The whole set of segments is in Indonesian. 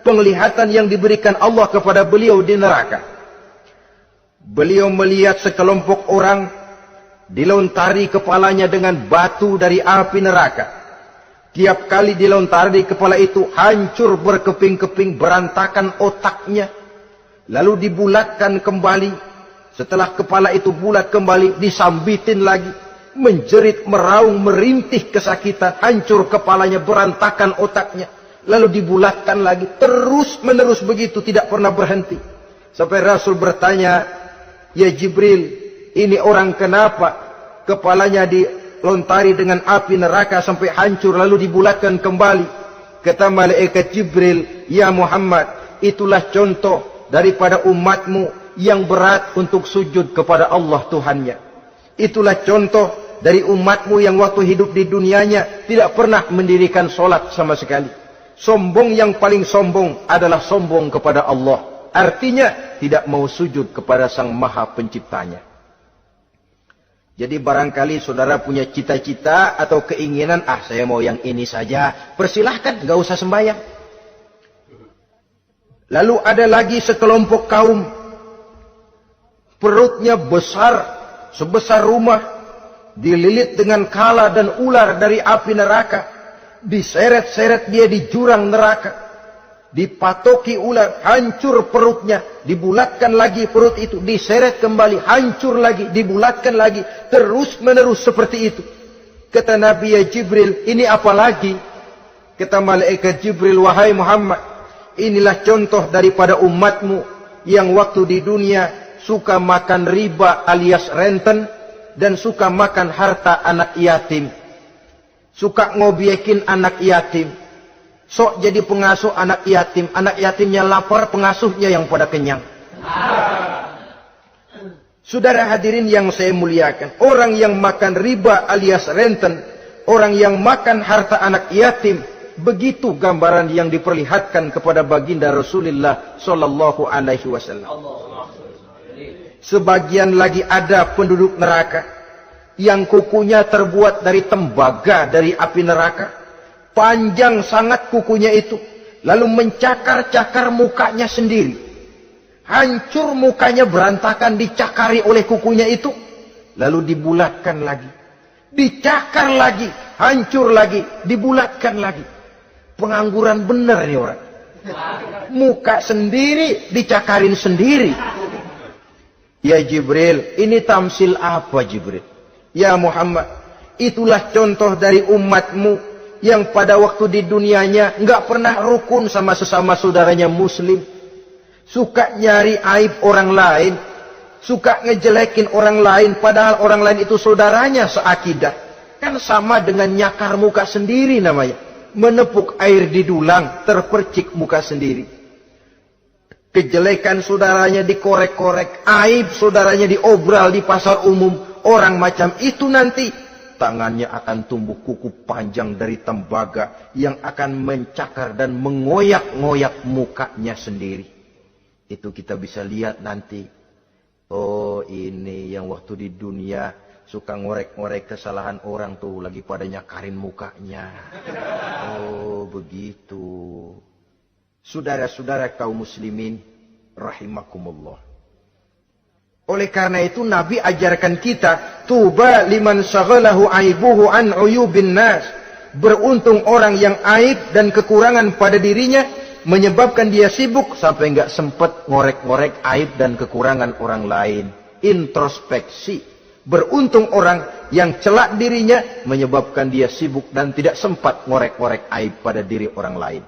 penglihatan yang diberikan Allah kepada beliau di neraka. Beliau melihat sekelompok orang dilontari kepalanya dengan batu dari api neraka. Tiap kali dilontari kepala itu hancur berkeping-keping, berantakan otaknya. Lalu dibulatkan kembali. Setelah kepala itu bulat kembali, disambitin lagi. Menjerit, meraung, merintih kesakitan. Hancur kepalanya, berantakan otaknya. Lalu dibulatkan lagi. Terus menerus begitu, tidak pernah berhenti. Sampai Rasul bertanya, "Ya Jibril, ini orang kenapa kepalanya dilontari dengan api neraka sampai hancur lalu dibulatkan kembali?" Kata malaikat Jibril, "Ya Muhammad, itulah contoh daripada umatmu yang berat untuk sujud kepada Allah Tuhannya. Itulah contoh dari umatmu yang waktu hidup di dunianya tidak pernah mendirikan solat sama sekali. Sombong yang paling sombong adalah sombong kepada Allah. Artinya tidak mau sujud kepada Sang Maha Penciptanya." Jadi barangkali saudara punya cita-cita atau keinginan, saya mau yang ini saja. Persilahkan, gak usah sembahyang. Lalu ada lagi sekelompok kaum. Perutnya besar, sebesar rumah. Dililit dengan kala dan ular dari api neraka. Diseret-seret dia di jurang neraka. Dipatoki ular, hancur perutnya, dibulatkan lagi perut itu, diseret kembali, hancur lagi, dibulatkan lagi, terus menerus seperti itu. Kata Nabi, "Ya Jibril, ini apa lagi?" Kata malaikat Jibril, "Wahai Muhammad, inilah contoh daripada umatmu yang waktu di dunia suka makan riba alias renten dan suka makan harta anak yatim. Suka ngobyekin anak yatim. Sok jadi pengasuh anak yatimnya lapar, pengasuhnya yang pada kenyang." Saudara hadirin yang saya muliakan, orang yang makan riba alias renten, orang yang makan harta anak yatim, begitu gambaran yang diperlihatkan kepada baginda Rasulullah sallallahu alaihi wasallam. Sebagian lagi ada penduduk neraka yang kukunya terbuat dari tembaga dari api neraka. Panjang sangat kukunya itu. Lalu mencakar-cakar mukanya sendiri. Hancur mukanya, berantakan, dicakari oleh kukunya itu. Lalu dibulatkan lagi. Dicakar lagi. Hancur lagi. Dibulatkan lagi. Pengangguran benar ini orang. Muka sendiri, dicakarin sendiri. Ya Jibril, ini tamsil apa Jibril? Ya Muhammad, itulah contoh dari umatmu yang pada waktu di dunianya nggak pernah rukun sama sesama saudaranya muslim. Suka nyari aib orang lain. Suka ngejelekin orang lain. Padahal orang lain itu saudaranya seakidah. Kan sama dengan nyakar muka sendiri namanya. Menepuk air di dulang, terpercik muka sendiri. Kejelekan saudaranya dikorek-korek. Aib saudaranya diobral di pasar umum. Orang macam itu nanti tangannya akan tumbuh kuku panjang dari tembaga yang akan mencakar dan mengoyak-ngoyak mukanya sendiri. Itu kita bisa lihat nanti. Oh, ini yang waktu di dunia suka ngorek-ngorek kesalahan orang tuh lagi pada nyakarin mukanya. Oh, begitu. Saudara-saudara kaum muslimin rahimakumullah. Oleh karena itu Nabi ajarkan kita, tuba liman syaghalahu aibuhu an uyubin nas. Beruntung orang yang aib dan kekurangan pada dirinya menyebabkan dia sibuk sampai enggak sempat ngorek-ngorek aib dan kekurangan orang lain. Introspeksi. Beruntung orang yang celak dirinya menyebabkan dia sibuk dan tidak sempat ngorek-ngorek aib pada diri orang lain.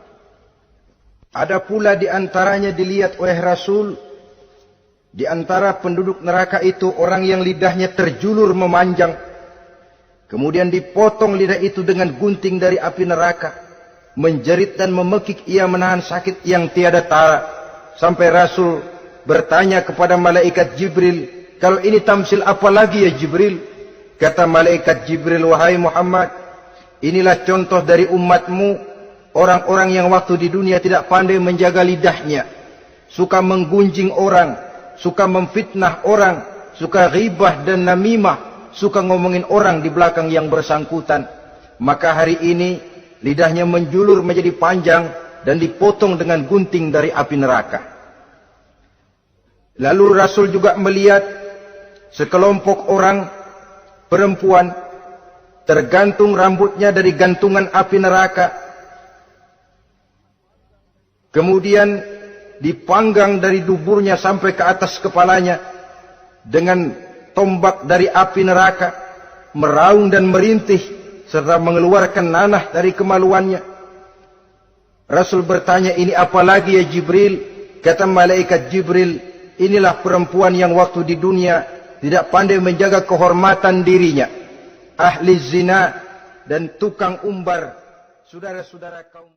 Ada pula di antaranya dilihat oleh Rasul. Di antara penduduk neraka itu orang yang lidahnya terjulur memanjang. Kemudian dipotong lidah itu dengan gunting dari api neraka. Menjerit dan memekik ia menahan sakit yang tiada tara. Sampai Rasul bertanya kepada malaikat Jibril, "Kalau ini tamsil apa lagi ya Jibril?" Kata malaikat Jibril, "Wahai Muhammad, inilah contoh dari umatmu. Orang-orang yang waktu di dunia tidak pandai menjaga lidahnya. Suka menggunjing orang. Suka memfitnah orang, suka ghibah dan namimah, suka ngomongin orang di belakang yang bersangkutan. Maka hari ini lidahnya menjulur menjadi panjang, dan dipotong dengan gunting dari api neraka. Lalu Rasul juga melihat sekelompok orang perempuan tergantung rambutnya dari gantungan api neraka. Kemudian dipanggang dari duburnya sampai ke atas kepalanya dengan tombak dari api neraka, meraung dan merintih serta mengeluarkan nanah dari kemaluannya. Rasul bertanya, ini apa lagi ya Jibril? Kata malaikat Jibril, inilah perempuan yang waktu di dunia tidak pandai menjaga kehormatan dirinya, ahli zina dan tukang umbar saudara-saudara kaum